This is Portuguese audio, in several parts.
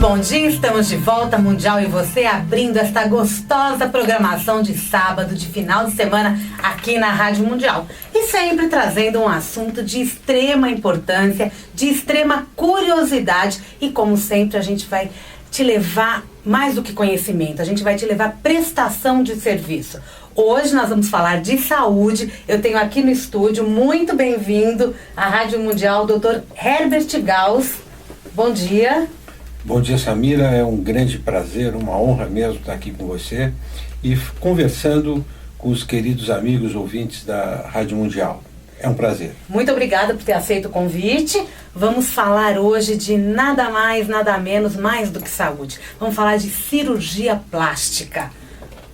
bom dia, estamos de volta, Mundial e você, abrindo esta gostosa programação de sábado, de final de semana, aqui na Rádio Mundial. E sempre trazendo um assunto de extrema importância, de extrema curiosidade e, como sempre, a gente vai te levar mais do que conhecimento, a gente vai te levar prestação de serviço. Hoje nós vamos falar de saúde. Eu tenho aqui no estúdio, muito bem-vindo à Rádio Mundial, o Dr. Herbert Gauss. Bom dia. Bom dia, Samira. É um grande prazer, uma honra mesmo estar aqui com você e conversando com os queridos amigos ouvintes da Rádio Mundial. É um prazer. Muito obrigada por ter aceito o convite. Vamos falar hoje de nada mais, nada menos, mais do que saúde. Vamos falar de cirurgia plástica.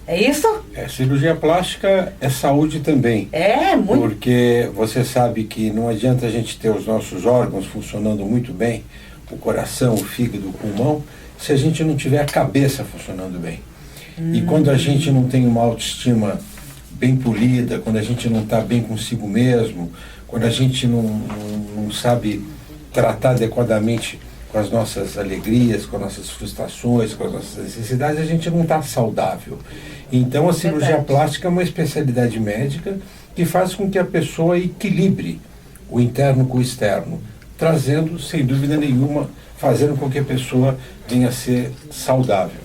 É isso? Cirurgia plástica é saúde também. É, muito. Porque você sabe que não adianta a gente ter os nossos órgãos funcionando muito bem, o coração, o fígado, o pulmão, se a gente não tiver a cabeça funcionando bem. E quando a gente não tem uma autoestima bem polida, quando a gente não está bem consigo mesmo, quando a gente não sabe tratar adequadamente com as nossas alegrias, com as nossas frustrações, com as nossas necessidades, a gente não está saudável. Então a cirurgia plástica é uma especialidade médica que faz com que a pessoa equilibre o interno com o externo, trazendo, sem dúvida nenhuma, fazendo com que a pessoa venha a ser saudável.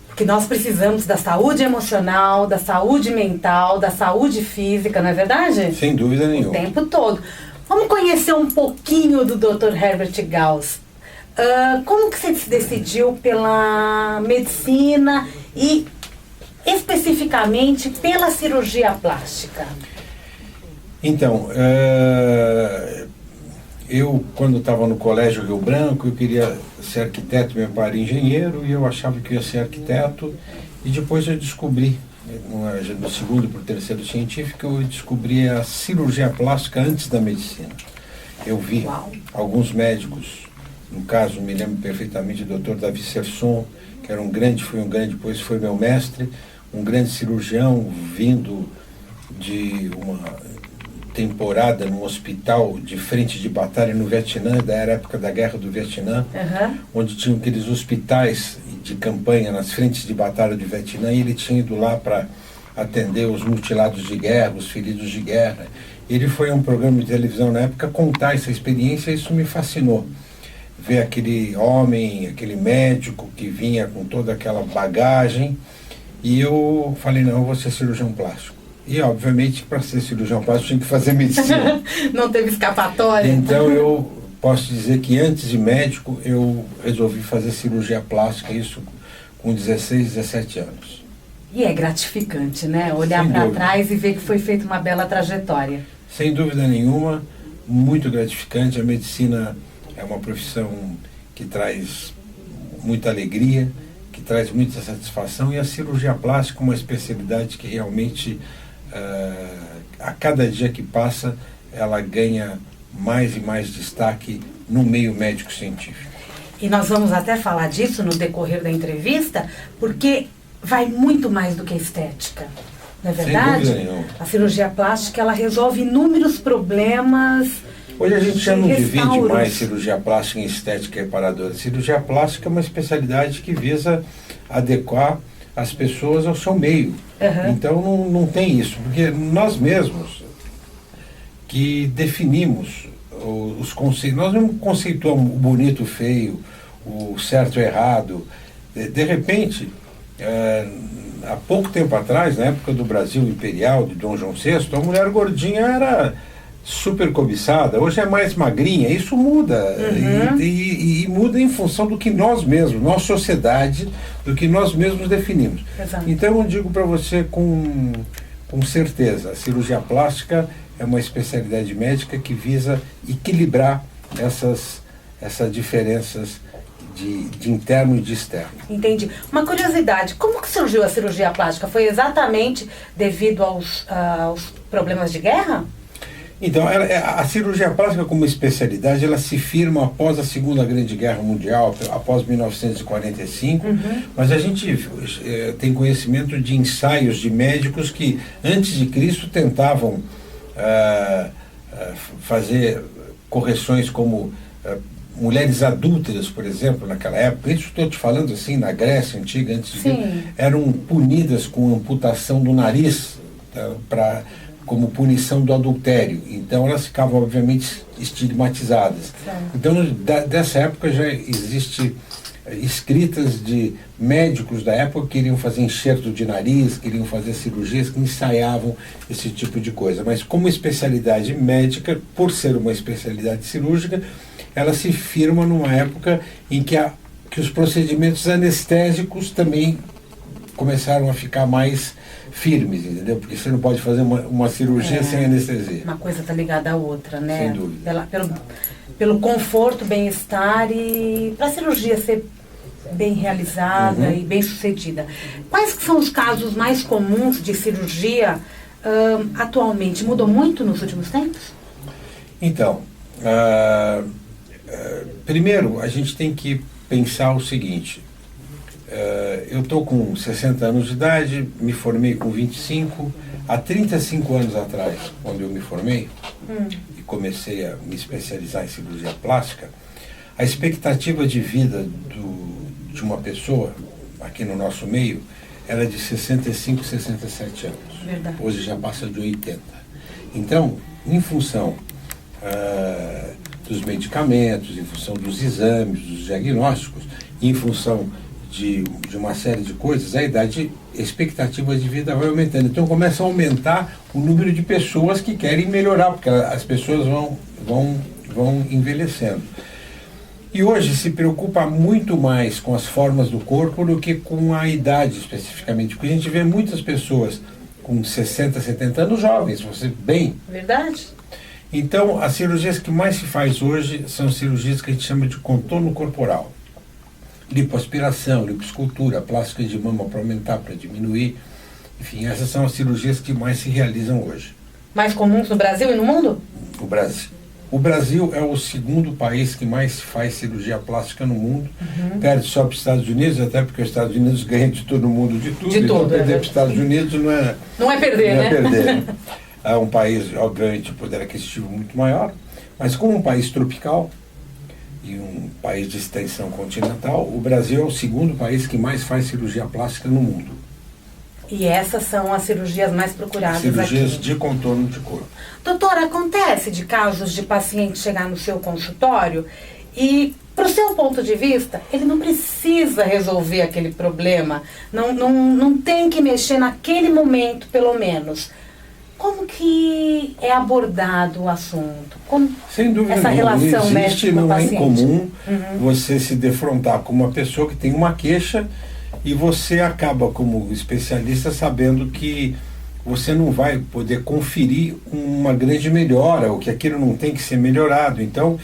Porque nós precisamos da saúde emocional, da saúde mental, da saúde física, não é verdade? Sem dúvida nenhuma. O tempo todo. Vamos conhecer um pouquinho do Dr. Herbert Gauss. Como que você se decidiu pela medicina e especificamente pela cirurgia plástica? Então, eu quando estava no Colégio Rio Branco, eu queria ser arquiteto, meu pai era engenheiro, e eu achava que ia ser arquiteto, e depois eu descobri, no segundo para o terceiro científico, eu descobri a cirurgia plástica antes da medicina. Eu vi alguns médicos, no caso, me lembro perfeitamente do Dr. Davi Serson, que era depois foi meu mestre, um grande cirurgião vindo de uma temporada num hospital de frente de batalha no Vietnã, da época da Guerra do Vietnã, onde tinham aqueles hospitais de campanha nas frentes de batalha do Vietnã, e ele tinha ido lá para atender os mutilados de guerra, os feridos de guerra. Ele foi a um programa de televisão na época contar essa experiência, e isso me fascinou. Ver aquele homem, aquele médico que vinha com toda aquela bagagem, e eu falei, não, eu vou ser cirurgião plástico. E, obviamente, para ser cirurgião plástico, tinha que fazer medicina. Não teve escapatória. Então, eu posso dizer que antes de médico, eu resolvi fazer cirurgia plástica, isso com 16, 17 anos. E é gratificante, né? Olhar para trás e ver que foi feita uma bela trajetória. Sem dúvida nenhuma, muito gratificante. A medicina é uma profissão que traz muita alegria, que traz muita satisfação, e a cirurgia plástica é uma especialidade que realmente, a cada dia que passa, ela ganha mais e mais destaque no meio médico-científico. E nós vamos até falar disso no decorrer da entrevista, porque vai muito mais do que a estética, não é verdade? Sem dúvida nenhuma. A cirurgia plástica, ela resolve inúmeros problemas. Hoje a gente já não divide mais cirurgia plástica em estética e reparadora. Cirurgia plástica é uma especialidade que visa adequar as pessoas ao seu meio. Então não tem isso, porque nós mesmos que definimos os conceitos, nós não conceituamos o bonito, o feio, o certo e o errado. De repente, há pouco tempo atrás, na época do Brasil Imperial, de Dom João VI, a mulher gordinha era super cobiçada, hoje é mais magrinha. Isso muda, e muda em função do que nós mesmos, nossa sociedade, do que nós mesmos definimos. Então eu digo para você com certeza, a cirurgia plástica é uma especialidade médica que visa equilibrar essas diferenças de interno e de externo. Entendi. Uma curiosidade, como que surgiu a cirurgia plástica? Foi exatamente devido aos problemas de guerra? Então, a cirurgia plástica como especialidade, ela se firma após a Segunda Grande Guerra Mundial, após 1945, mas a gente tem conhecimento de ensaios de médicos que, antes de Cristo, tentavam fazer correções como mulheres adúlteras, por exemplo, naquela época, isso estou te falando assim, na Grécia Antiga, antes de eram punidas com amputação do nariz, tá, como punição do adultério. Então elas ficavam, obviamente, estigmatizadas. Então, dessa época já existe escritas de médicos da época que queriam fazer enxerto de nariz, queriam fazer cirurgias, que ensaiavam esse tipo de coisa. Mas como especialidade médica, por ser uma especialidade cirúrgica, ela se firma numa época em que os procedimentos anestésicos também começaram a ficar mais firmes, entendeu? Porque você não pode fazer uma cirurgia sem anestesia. Uma coisa está ligada à outra, né? Sem dúvida. Pelo conforto, bem-estar e para a cirurgia ser bem realizada e bem sucedida. Quais que são os casos mais comuns de cirurgia atualmente? Mudou muito nos últimos tempos? Então, primeiro a gente tem que pensar o seguinte. Eu estou com 60 anos de idade, me formei com 25. Há 35 anos atrás, quando eu me formei e comecei a me especializar em cirurgia plástica, a expectativa de vida de uma pessoa, aqui no nosso meio, era de 65, 67 anos. Verdade. Hoje já passa de 80. Então, em função dos medicamentos, em função dos exames, dos diagnósticos, em função de uma série de coisas, a expectativa de vida vai aumentando. Então começa a aumentar o número de pessoas que querem melhorar, porque as pessoas vão envelhecendo. E hoje se preocupa muito mais com as formas do corpo do que com a idade especificamente, porque a gente vê muitas pessoas com 60, 70 anos jovens, você bem. Verdade. Então as cirurgias que mais se faz hoje são cirurgias que a gente chama de contorno corporal. Lipoaspiração, lipoescultura, plástica de mama para aumentar, para diminuir. Enfim, essas são as cirurgias que mais se realizam hoje. Mais comuns no Brasil e no mundo? No Brasil. O Brasil é o segundo país que mais faz cirurgia plástica no mundo. Perde só para os Estados Unidos, até porque os Estados Unidos ganham de todo mundo de tudo. Então perder para os Estados Unidos não é perder, não né? É perder. É um país, obviamente, de poder aquisitivo muito maior, mas como um país tropical, e um país de extensão continental, o Brasil é o segundo país que mais faz cirurgia plástica no mundo. E essas são as cirurgias mais procuradas cirurgias aqui. De contorno de corpo. Doutora, acontece de casos de paciente chegar no seu consultório e, para o seu ponto de vista, ele não precisa resolver aquele problema, não tem que mexer naquele momento, pelo menos. Como que é abordado o assunto? Como sem dúvida essa relação médico-paciente? Não é incomum Uhum. você se defrontar com uma pessoa que tem uma queixa e você acaba, como especialista, sabendo que você não vai poder conferir uma grande melhora, ou que aquilo não tem que ser melhorado. Então,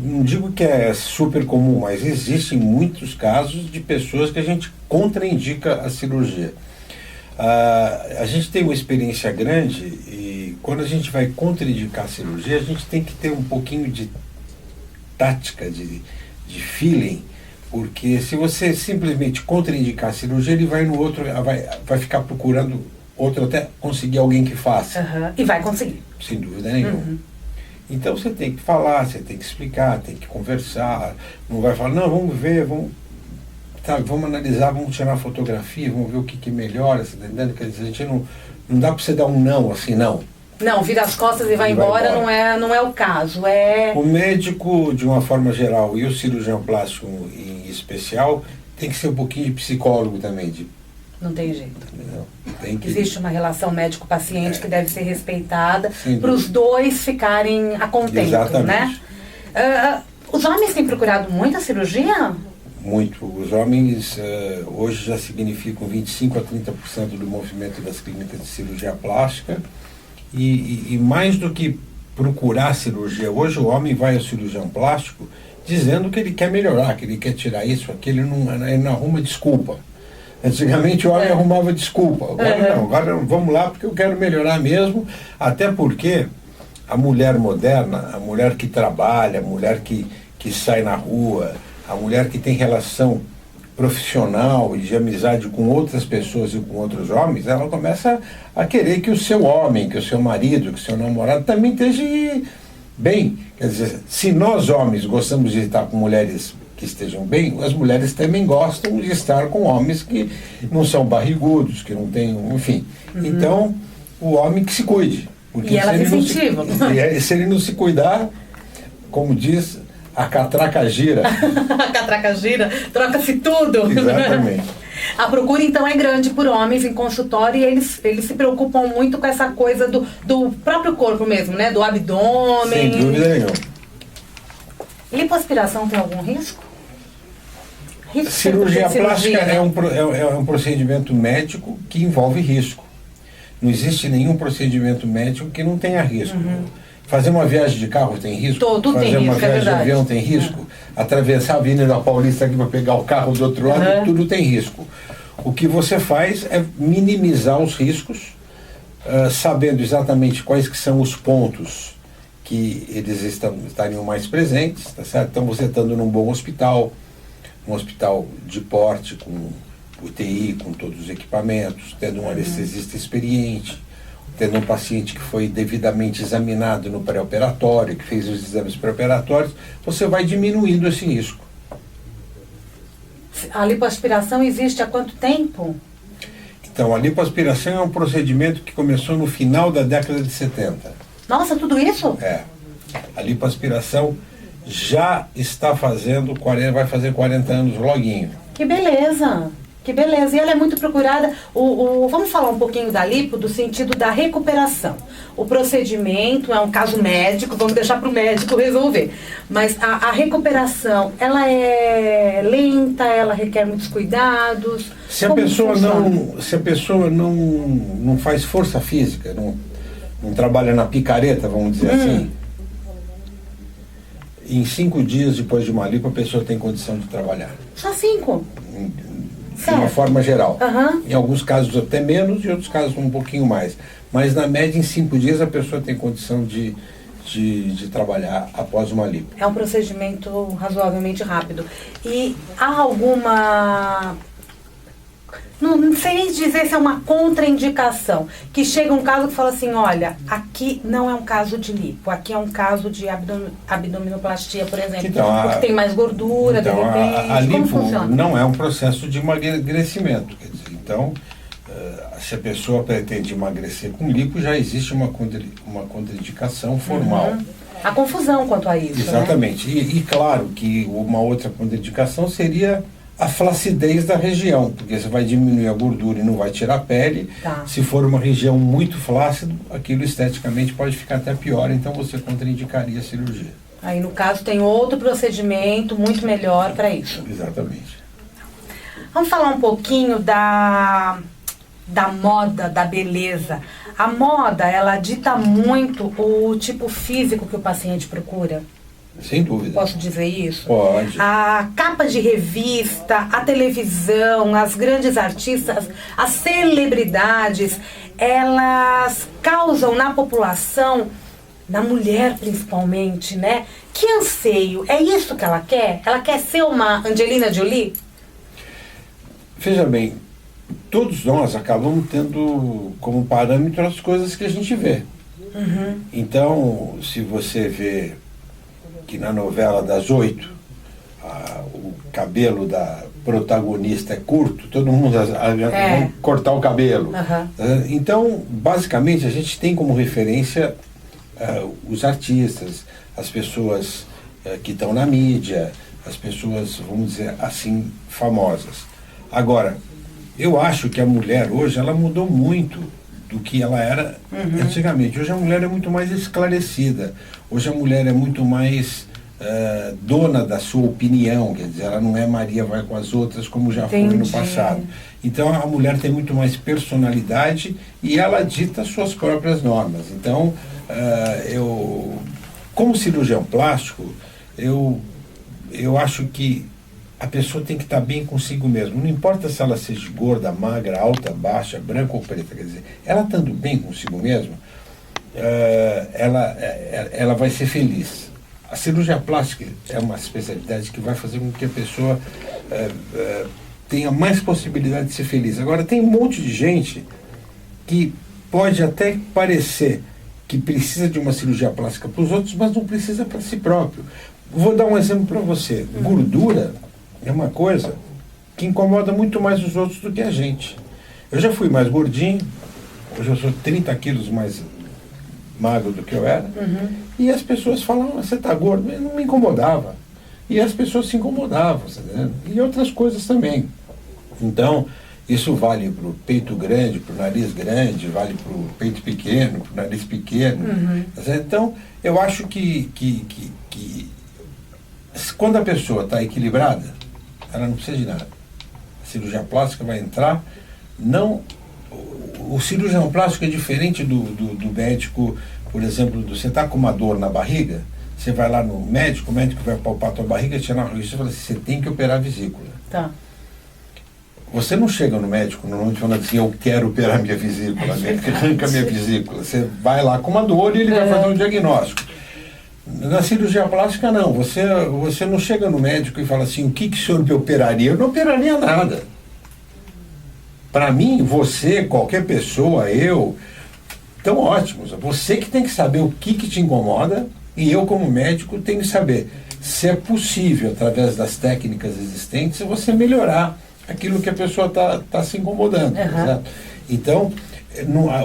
não digo que é super comum, mas existem muitos casos de pessoas que a gente contraindica a cirurgia. A gente tem uma experiência grande e quando a gente vai contraindicar a cirurgia, a gente tem que ter um pouquinho de tática, de feeling, porque se você simplesmente contraindicar a cirurgia, ele vai no outro, vai ficar procurando outro até conseguir alguém que faça. Uhum. E vai conseguir. Sem dúvida nenhuma. Uhum. Então você tem que falar, você tem que explicar, tem que conversar, não vai falar, não, vamos ver, vamos analisar, vamos tirar fotografia, vamos ver o que melhora, você tá entendendo? Quer dizer, a gente não dá para você dar um não, assim, não. Não, vira as costas e vai embora. Não é o caso. O médico, de uma forma geral, e o cirurgião plástico em especial, tem que ser um pouquinho de psicólogo também. Não tem jeito. Não. Existe uma relação médico-paciente que deve ser respeitada para os dois ficarem a contento, exatamente, né? Os homens têm procurado muita cirurgia? Muito. Os homens hoje já significam 25% a 30% do movimento das clínicas de cirurgia plástica. E mais do que procurar cirurgia, hoje o homem vai ao cirurgião plástico dizendo que ele quer melhorar, que ele quer tirar isso, aquilo, ele não arruma desculpa. Antigamente o homem arrumava desculpa, agora não, agora vamos lá porque eu quero melhorar mesmo, até porque a mulher moderna, a mulher que trabalha, a mulher que sai na rua, a mulher que tem relação profissional e de amizade com outras pessoas e com outros homens, ela começa a querer que o seu homem, que o seu marido, que o seu namorado também esteja bem, quer dizer, se nós homens gostamos de estar com mulheres que estejam bem, as mulheres também gostam de estar com homens que não são barrigudos, que não têm, enfim. Então, o homem que se cuide. E ela se incentiva. Se ele não se cuidar, como diz, a catraca gira. A catraca gira, troca-se tudo. Exatamente. A procura, então, é grande por homens em consultório e eles se preocupam muito com essa coisa do próprio corpo mesmo, né? Do abdômen. Sem dúvida nenhuma. Lipoaspiração tem algum risco? Cirurgia plástica é um procedimento médico que envolve risco. Não existe nenhum procedimento médico que não tenha risco. Fazer uma viagem de carro tem risco? Tudo Fazer tem uma risco, viagem de avião tem risco? Atravessar a Avenida Paulista aqui para pegar o carro do outro lado, tudo tem risco. O que você faz é minimizar os riscos, sabendo exatamente quais que são os pontos que eles estariam mais presentes, tá certo? Então você estando num bom hospital, um hospital de porte, com UTI, com todos os equipamentos, tendo um anestesista experiente, tendo um paciente que foi devidamente examinado no pré-operatório, que fez os exames pré-operatórios, você vai diminuindo esse risco. A lipoaspiração existe há quanto tempo? Então, a lipoaspiração é um procedimento que começou no final da década de 70. Nossa, tudo isso? É. A lipoaspiração já está fazendo, vai fazer 40 anos loguinho. Que beleza! Que beleza, e ela é muito procurada. Vamos falar um pouquinho da lipo, do sentido da recuperação. O procedimento é um caso médico, vamos deixar para o médico resolver. Mas a recuperação, ela é lenta, ela requer muitos cuidados. Se a pessoa não faz força física, não trabalha na picareta, vamos dizer assim, em 5 dias depois de uma lipo, a pessoa tem condição de trabalhar. Só 5? De uma forma geral. Em alguns casos até menos, em outros casos um pouquinho mais. Mas na média, em 5 dias, a pessoa tem condição de trabalhar após uma lipo. É um procedimento razoavelmente rápido. E há alguma... Não sei nem dizer se é uma contraindicação, que chega um caso que fala assim, olha, aqui não é um caso de lipo, aqui é um caso de abdominoplastia, por exemplo, então, porque tem mais gordura, então, de repente, a lipo como funciona? Não é um processo de emagrecimento, quer dizer, então, se a pessoa pretende emagrecer com lipo, já existe uma contraindicação formal. A confusão quanto a isso, exatamente, né? E claro que uma outra contraindicação seria a flacidez da região, porque você vai diminuir a gordura e não vai tirar a pele. Se for uma região muito flácida, aquilo esteticamente pode ficar até pior, então você contraindicaria a cirurgia. Aí no caso tem outro procedimento muito melhor para isso. Exatamente. Vamos falar um pouquinho da moda, da beleza. A moda, ela dita muito o tipo físico que o paciente procura? Sem dúvida. Posso dizer isso? Pode. A capa de revista, a televisão, as grandes artistas, as celebridades, elas causam na população, na mulher principalmente, né? Que anseio. É isso que ela quer? Ela quer ser uma Angelina Jolie? Veja bem, todos nós acabamos tendo como parâmetro as coisas que a gente vê. Então, se você vê que na novela das 8 o cabelo da protagonista é curto, todo mundo vai cortar o cabelo. Então, basicamente, a gente tem como referência os artistas, as pessoas que estão na mídia, as pessoas, vamos dizer assim, famosas. Agora, eu acho que a mulher hoje, ela mudou muito do que ela era antigamente. Hoje a mulher é muito mais esclarecida. Hoje a mulher é muito mais dona da sua opinião, quer dizer, ela não é Maria vai com as outras como já foi no passado. Então a mulher tem muito mais personalidade e ela dita suas próprias normas. Então, eu, como cirurgião plástico, eu acho que a pessoa tem que estar bem consigo mesmo. Não importa se ela seja gorda, magra, alta, baixa, branca ou preta, quer dizer, ela estando bem consigo mesmo, ela vai ser feliz. A cirurgia plástica é uma especialidade que vai fazer com que a pessoa tenha mais possibilidade de ser feliz. Agora, tem um monte de gente que pode até parecer que precisa de uma cirurgia plástica para os outros, mas não precisa para si próprio. Vou dar um exemplo para você. Gordura é uma coisa que incomoda muito mais os outros do que a gente. Eu já fui mais gordinho, hoje eu sou 30 quilos mais magro do que eu era, e as pessoas falavam, você está gordo, mas não me incomodava. E as pessoas se incomodavam, né? E outras coisas também. Então, isso vale para o peito grande, para o nariz grande, vale para o peito pequeno, para o nariz pequeno. Então, eu acho que quando a pessoa está equilibrada, ela não precisa de nada. A cirurgia plástica vai entrar, o cirurgião plástico é diferente do médico, por exemplo, você está com uma dor na barriga, você vai lá no médico, o médico vai palpar a tua barriga, tirar uma revista e fala assim, você tem que operar a vesícula. Tá. Você não chega no médico normalmente falando assim, eu quero operar minha vesícula, arranca minha vesícula. Você vai lá com uma dor e ele vai fazer um diagnóstico. Na cirurgia plástica não, você não chega no médico e fala assim, o que o senhor me operaria? Eu não operaria nada. Para mim, você, qualquer pessoa, eu, estão ótimos. Você que tem que saber o que te incomoda e eu, como médico, tenho que saber se é possível, através das técnicas existentes, você melhorar aquilo que a pessoa está se incomodando. Certo? Então,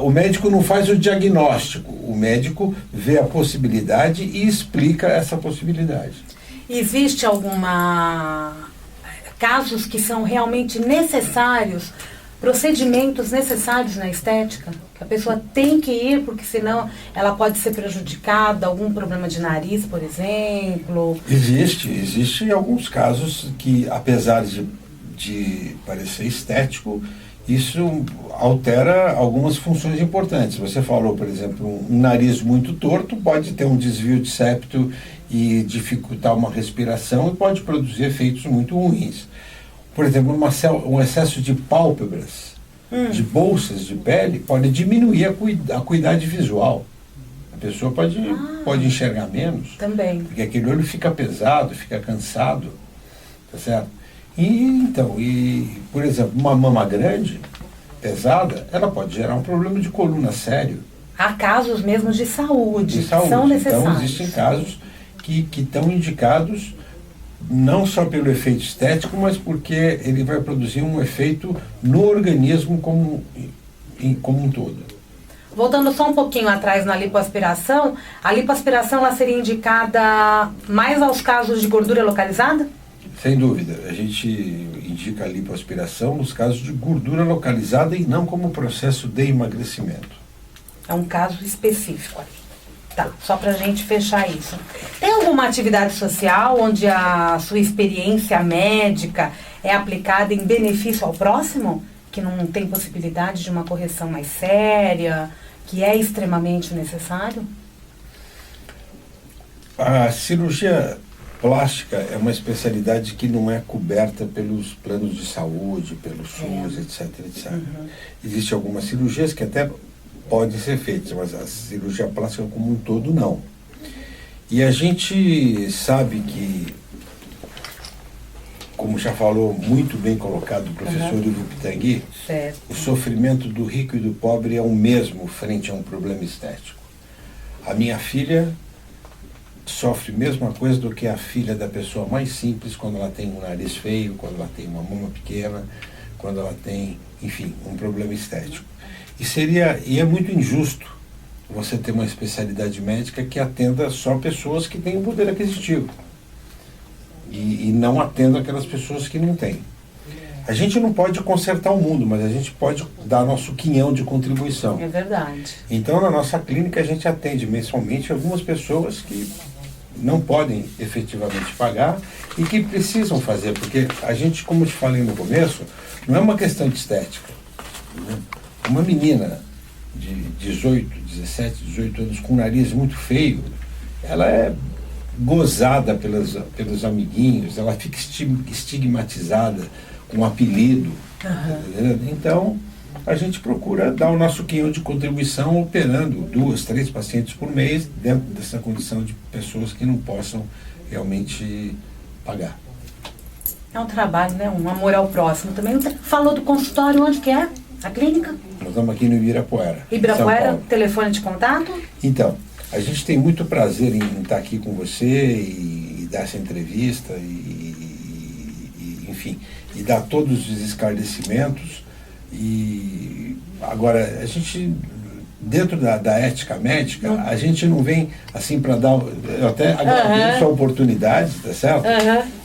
o médico não faz o diagnóstico, o médico vê a possibilidade e explica essa possibilidade. Existe casos que são realmente necessários, procedimentos necessários na estética, que a pessoa tem que ir, porque senão ela pode ser prejudicada, algum problema de nariz, por exemplo? Existe alguns casos que, apesar de parecer estético, isso altera algumas funções importantes. Você falou, por exemplo, um nariz muito torto pode ter um desvio de septo e dificultar uma respiração e pode produzir efeitos muito ruins. Por exemplo, um excesso de pálpebras, de bolsas de pele, pode diminuir a acuidade visual. A pessoa pode enxergar menos. Também. Porque aquele olho fica pesado, fica cansado. Tá certo? Por exemplo, uma mama grande, pesada, ela pode gerar um problema de coluna sério. Há casos mesmo de saúde. Que são necessários. Então, existem casos que estão indicados não só pelo efeito estético, mas porque ele vai produzir um efeito no organismo como um todo. Voltando só um pouquinho atrás na lipoaspiração, a lipoaspiração ela seria indicada mais aos casos de gordura localizada? Sem dúvida. A gente indica a lipoaspiração nos casos de gordura localizada e não como processo de emagrecimento. É um caso específico ali. Tá, só pra gente fechar isso. Tem alguma atividade social onde a sua experiência médica é aplicada em benefício ao próximo? Que não tem possibilidade de uma correção mais séria, que é extremamente necessário? A cirurgia plástica é uma especialidade que não é coberta pelos planos de saúde, pelo SUS, etc. Existem algumas cirurgias que até podem ser feitas, mas a cirurgia plástica como um todo não. E a gente sabe que, como já falou muito bem colocado o professor Ivo Pitangui, o sofrimento do rico e do pobre é o mesmo frente a um problema estético. A minha filha sofre a mesma coisa do que a filha da pessoa mais simples quando ela tem um nariz feio, quando ela tem uma mama pequena, quando ela tem, enfim, um problema estético. E é muito injusto você ter uma especialidade médica que atenda só pessoas que têm um poder aquisitivo e não atenda aquelas pessoas que não têm. A gente não pode consertar o mundo, mas a gente pode dar nosso quinhão de contribuição. É verdade. Então, na nossa clínica, a gente atende mensalmente algumas pessoas que não podem efetivamente pagar e que precisam fazer, porque a gente, como eu te falei no começo, não é uma questão de estética. Uma menina de 17, 18 anos com um nariz muito feio, ela é gozada pelos amiguinhos, ela fica estigmatizada com um apelido. Então, a gente procura dar o nosso quinhão de contribuição operando 2, 3 pacientes por mês dentro dessa condição de pessoas que não possam realmente pagar. É um trabalho, né? Um amor ao próximo também. Falou do consultório, onde que é? A clínica? Nós estamos aqui no Ibirapuera. Ibirapuera, telefone de contato? Então, a gente tem muito prazer em estar aqui com você e dar essa entrevista enfim, e dar todos os esclarecimentos. E agora, a gente, dentro da ética médica, a gente não vem assim para dar... Eu até agradeço a oportunidade, tá certo?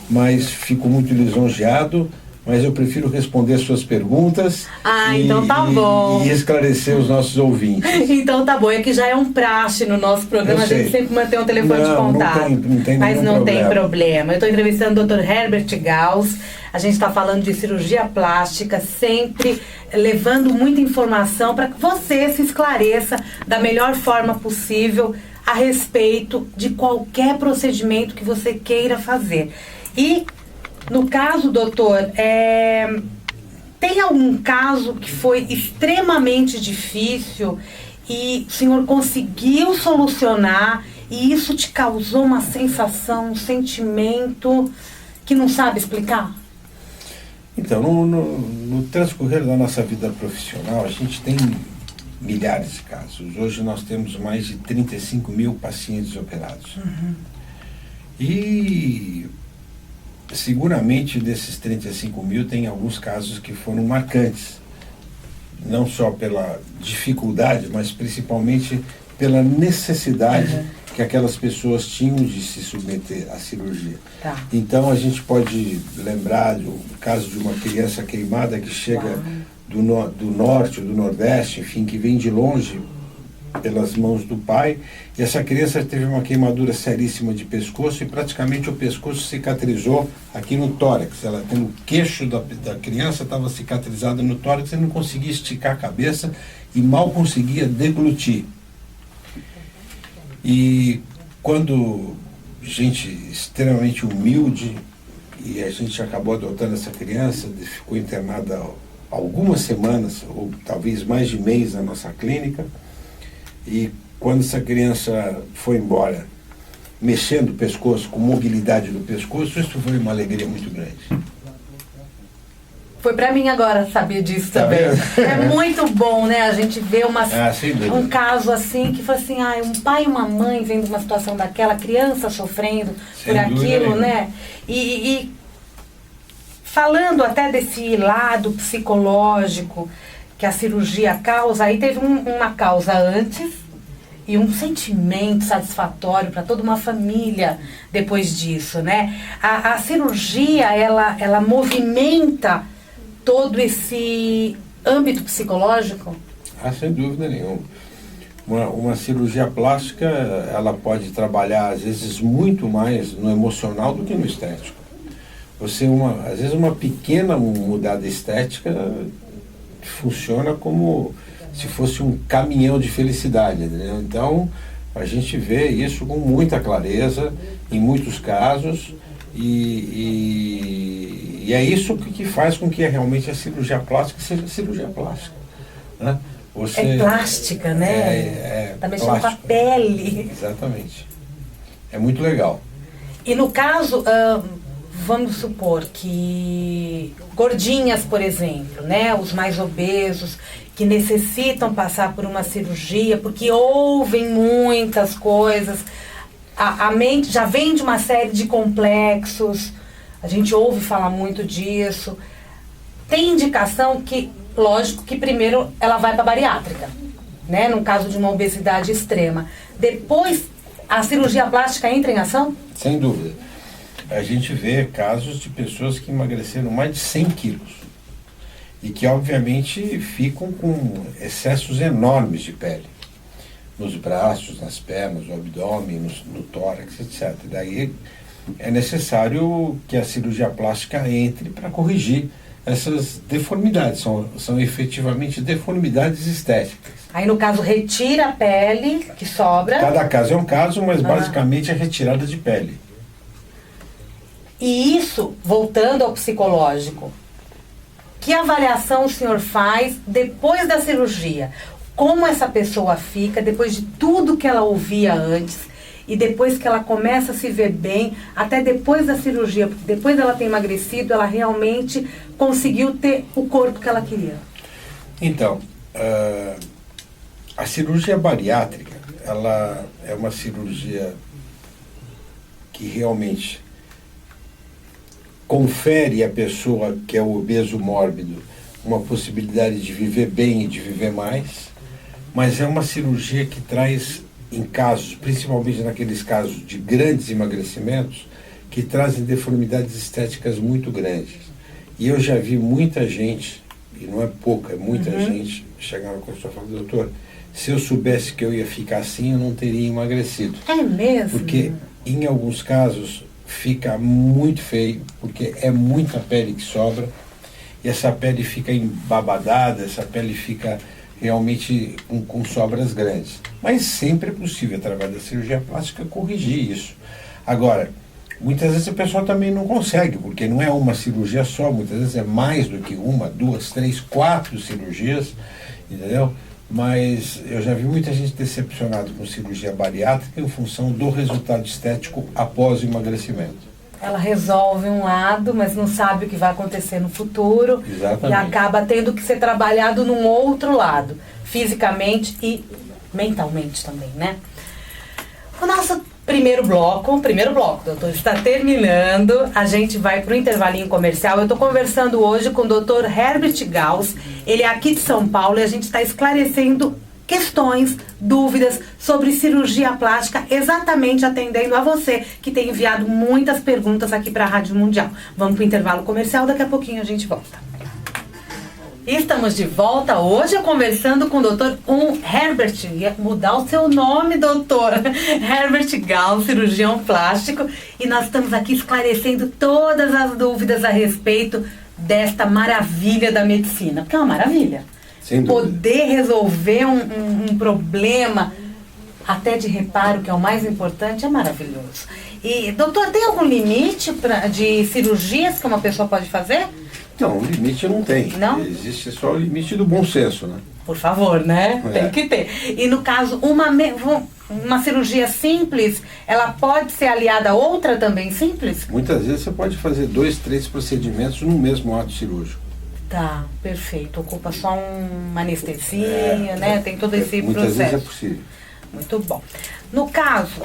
Mas fico muito lisonjeado, mas eu prefiro responder suas perguntas então tá bom. E esclarecer os nossos ouvintes. Então tá bom, é que já é um praxe no nosso programa, a gente sempre mantém um telefone de contato. Mas não tem problema. Eu estou entrevistando o Dr. Herbert Gauss, a gente está falando de cirurgia plástica, sempre levando muita informação para que você se esclareça da melhor forma possível a respeito de qualquer procedimento que você queira fazer. E, no caso, doutor, tem algum caso que foi extremamente difícil e o senhor conseguiu solucionar e isso te causou uma sensação, um sentimento que não sabe explicar? Então, no transcorrer da nossa vida profissional, a gente tem milhares de casos. Hoje nós temos mais de 35 mil pacientes operados. E seguramente desses 35 mil tem alguns casos que foram marcantes, não só pela dificuldade, mas principalmente pela necessidade que aquelas pessoas tinham de se submeter à cirurgia. Então a gente pode lembrar do caso de uma criança queimada que chega do norte ou do nordeste, enfim, que vem de longe pelas mãos do pai, e essa criança teve uma queimadura seríssima de pescoço e praticamente o pescoço cicatrizou aqui no tórax. Ela tem o queixo da criança, estava cicatrizado no tórax e não conseguia esticar a cabeça e mal conseguia deglutir. E quando gente extremamente humilde, e a gente acabou adotando essa criança, ficou internada algumas semanas, ou talvez mais de mês na nossa clínica, e quando essa criança foi embora, mexendo o pescoço, com mobilidade do pescoço, isso foi uma alegria muito grande. Foi para mim agora saber disso também. É muito bom, né? A gente vê um caso assim, que foi assim, um pai e uma mãe vendo uma situação daquela, criança sofrendo por aquilo, né? E falando até desse lado psicológico que a cirurgia causa, aí teve uma causa antes e um sentimento satisfatório para toda uma família depois disso, né? A cirurgia, ela movimenta todo esse âmbito psicológico? Sem dúvida nenhuma. Uma cirurgia plástica, ela pode trabalhar, às vezes, muito mais no emocional do que no estético. Às vezes, uma pequena mudada estética funciona como se fosse um caminhão de felicidade, entendeu? Então, a gente vê isso com muita clareza, em muitos casos, e é isso que faz com que realmente a cirurgia plástica seja cirurgia plástica, né? É plástica, né? Tá mexendo com a pele. Exatamente. É muito legal. E no caso, vamos supor que gordinhas, por exemplo, né? Os mais obesos, que necessitam passar por uma cirurgia, porque ouvem muitas coisas, a mente já vem de uma série de complexos, a gente ouve falar muito disso. Tem indicação que, lógico, que primeiro ela vai para a bariátrica, né? No caso de uma obesidade extrema. Depois, a cirurgia plástica entra em ação? Sem dúvida. A gente vê casos de pessoas que emagreceram mais de 100 quilos e que, obviamente, ficam com excessos enormes de pele nos braços, nas pernas, no abdômen, no tórax, etc. Daí é necessário que a cirurgia plástica entre para corrigir essas deformidades. São efetivamente deformidades estéticas. Aí, no caso, retira a pele que sobra. Cada caso é um caso, mas basicamente é retirada de pele. E isso, voltando ao psicológico, que avaliação o senhor faz depois da cirurgia? Como essa pessoa fica depois de tudo que ela ouvia antes e depois que ela começa a se ver bem, até depois da cirurgia, porque depois dela ter emagrecido, ela realmente conseguiu ter o corpo que ela queria? Então, A cirurgia bariátrica, ela é uma cirurgia que realmente confere à pessoa que é o obeso mórbido uma possibilidade de viver bem e de viver mais, mas é uma cirurgia que traz, em casos, principalmente naqueles casos de grandes emagrecimentos, que trazem deformidades estéticas muito grandes. E eu já vi muita gente, e não é pouca, é muita gente, chegar no consultório e falar: doutor, se eu soubesse que eu ia ficar assim, eu não teria emagrecido. É mesmo? Porque, em alguns casos, fica muito feio, porque é muita pele que sobra, e essa pele fica embabadada, essa pele fica realmente com sobras grandes. Mas sempre é possível, através da cirurgia plástica, corrigir isso. Agora, muitas vezes a pessoa também não consegue, porque não é uma cirurgia só, muitas vezes é mais do que uma, 2, 3, 4 cirurgias, entendeu? Mas eu já vi muita gente decepcionada com cirurgia bariátrica em função do resultado estético após o emagrecimento. Ela resolve um lado, mas não sabe o que vai acontecer no futuro. Exatamente. E acaba tendo que ser trabalhado num outro lado, fisicamente e mentalmente também, né? O nosso primeiro bloco, doutor, está terminando. A gente vai para o intervalinho comercial. Eu estou conversando hoje com o doutor Herbert Gauss. Ele é aqui de São Paulo e a gente está esclarecendo questões, dúvidas sobre cirurgia plástica, exatamente atendendo a você que tem enviado muitas perguntas aqui para a Rádio Mundial. Vamos para o intervalo comercial, daqui a pouquinho a gente volta. Estamos de volta hoje conversando com o doutor Herbert, ia mudar o seu nome, doutor, Herbert Gauss, cirurgião plástico, e nós estamos aqui esclarecendo todas as dúvidas a respeito desta maravilha da medicina, porque é uma maravilha. Sem dúvida. Poder resolver um problema, até de reparo, que é o mais importante, é maravilhoso. E, doutor, tem algum limite de cirurgias que uma pessoa pode fazer? Não, o limite não tem. Não? Existe só o limite do bom senso, né? Por favor, né? Tem que ter. E no caso, uma cirurgia simples, ela pode ser aliada a outra também simples? Muitas vezes você pode fazer 2, 3 procedimentos no mesmo ato cirúrgico. Tá, perfeito. Ocupa só uma anestesia, né? Tem todo esse muitas processo. Vezes é possível. Muito bom. No caso,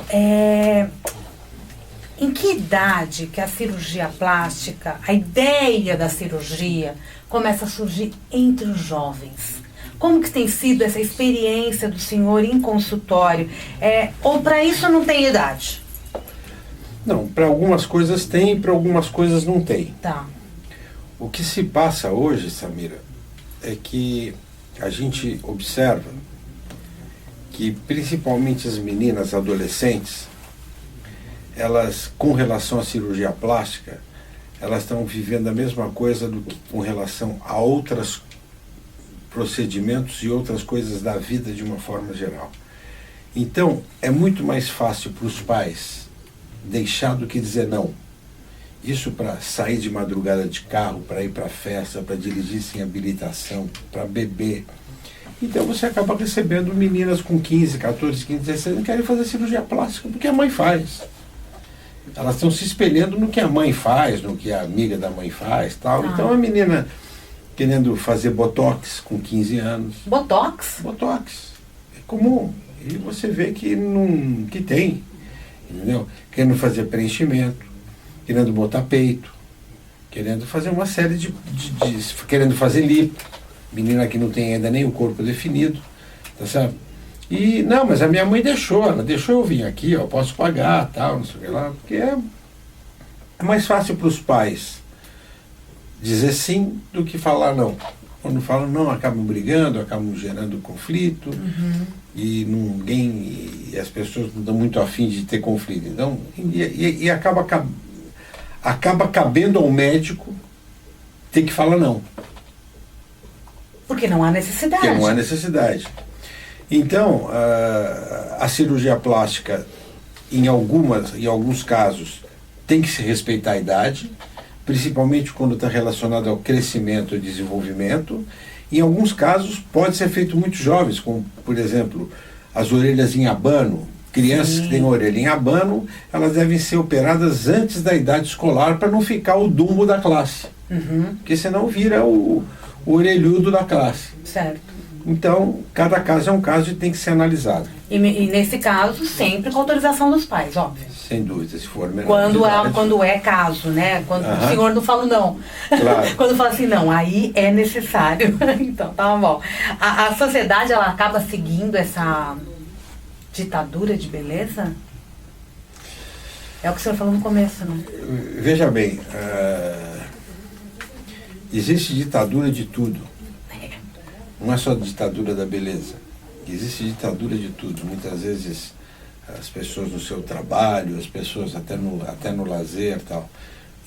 em que idade que a cirurgia plástica, a ideia da cirurgia, começa a surgir entre os jovens? Como que tem sido essa experiência do senhor em consultório? Ou para isso não tem idade? Não, para algumas coisas tem e para algumas coisas não tem. Tá. O que se passa hoje, Samira, é que a gente observa que principalmente as meninas adolescentes, elas, com relação à cirurgia plástica, elas estão vivendo a mesma coisa do que com relação a outros procedimentos e outras coisas da vida de uma forma geral. Então, é muito mais fácil para os pais deixar do que dizer não. Isso para sair de madrugada de carro, para ir para festa, para dirigir sem habilitação, para beber. Então você acaba recebendo meninas com 15, 14, 15, 16 que não querem fazer cirurgia plástica porque a mãe faz. Elas estão se espelhando no que a mãe faz, no que a amiga da mãe faz, tal. Então a menina querendo fazer botox com 15 anos. Botox? Botox. É comum. E você vê que tem, entendeu? Querendo fazer preenchimento, querendo botar peito, querendo fazer uma série querendo fazer lipo. Menina que não tem ainda nem o corpo definido, tá certo? E, não, mas a minha mãe ela deixou eu vir aqui, ó, posso pagar, tal, não sei o que lá, porque é mais fácil para os pais dizer sim do que falar não. Quando falam não, acabam brigando, acabam gerando conflito, e as pessoas não estão muito afim de ter conflito. Então, e acaba cabendo ao médico ter que falar não. Porque não há necessidade. Porque não há necessidade. Então, a cirurgia plástica, em alguns casos, tem que se respeitar a idade, principalmente quando está relacionado ao crescimento e desenvolvimento. Em alguns casos, pode ser feito muito jovens, como, por exemplo, as orelhas em abano. Crianças que têm orelha em abano, elas devem ser operadas antes da idade escolar para não ficar o dumbo da classe. Porque senão vira o orelhudo da classe. Certo. Então, cada caso é um caso e tem que ser analisado. E nesse caso, sempre com autorização dos pais, óbvio. Sem dúvida, se for menor Quando é caso, né? Quando o senhor não fala não. Claro. Quando fala assim, não, aí é necessário. Então, tá bom. A sociedade, ela acaba seguindo essa ditadura de beleza? É o que o senhor falou no começo, né? Veja bem, existe ditadura de tudo. Não é só ditadura da beleza. Existe ditadura de tudo. Muitas vezes as pessoas no seu trabalho, as pessoas até no lazer e tal.